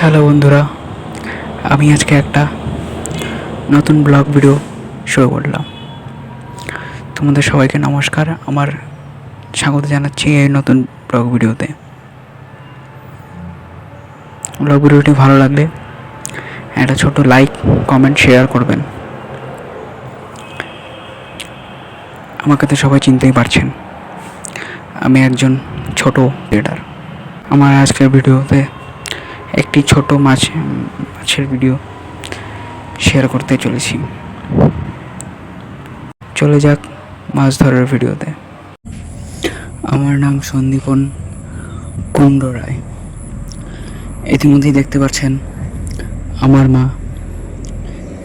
Hello বন্ধুরা, আমি আজকে একটা নতুন ব্লগ ভিডিও শুরু করলাম। তোমাদের সবাইকে নমস্কার, আমার স্বাগত জানাচ্ছি এই নতুন ব্লগ ভিডিওতে। ব্লগ ভিডিওটি ভালো লাগলে একটা ছোট লাইক, কমেন্ট, শেয়ার করবেন। আমাকে তো সবাই চিনতেই পারছেন, আমি একজন ছোট ক্রিয়েটার। আমার আজকের ভিডিওতে একটি ছোট মাছের ভিডিও শেয়ার করতে চলেছি। চলে যাক মাছ ধরার ভিডিওতে। আমার নাম সন্দীপন কুণ্ড রায়। ইতিমধ্যেই দেখতে পাচ্ছেন আমার মা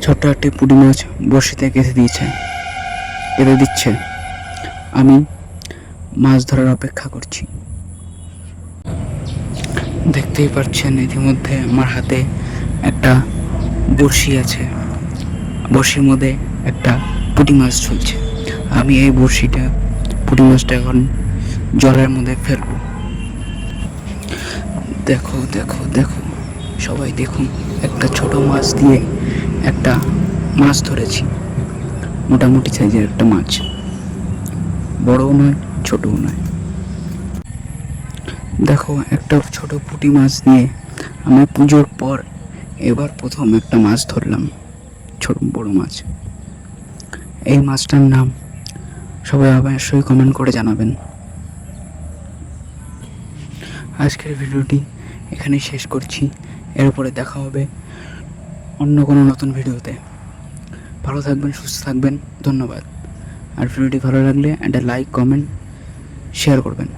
ছোট্ট একটি পুঁটি মাছ বড়শিতে কেটে দিচ্ছে। আমি মাছ ধরার অপেক্ষা করছি। দেখতেই পাচ্ছেন ইতিমধ্যে আমার হাতে একটা বড়শি আছে। বড়শির মধ্যে একটা পুঁটি মাছ ঝুলছে। আমি এই পুঁটি মাছটা এখন জলের মধ্যে ফেলবো। দেখো দেখো দেখো, সবাই দেখুন, একটা ছোট মাছ দিয়ে একটা মাছ ধরেছি। মোটামুটি সাইজের একটা মাছ, বড়ও নয় ছোটও নয়। দেখো, একটা ছোট পুঁটি মাছ দিয়ে আমি পুজোর পর এবার প্রথম একটা মাছ ধরলাম, বড় মাছ। এই মাছটার নাম সবাই অবশ্যই কমেন্ট করে জানাবেন। আজকের ভিডিওটি এখানেই শেষ করছি। এরপরে দেখা হবে অন্য কোনো নতুন ভিডিওতে। ভালো থাকবেন, সুস্থ থাকবেন, ধন্যবাদ। আর ভিডিওটি ভালো লাগলে একটা লাইক, কমেন্ট, শেয়ার করবেন।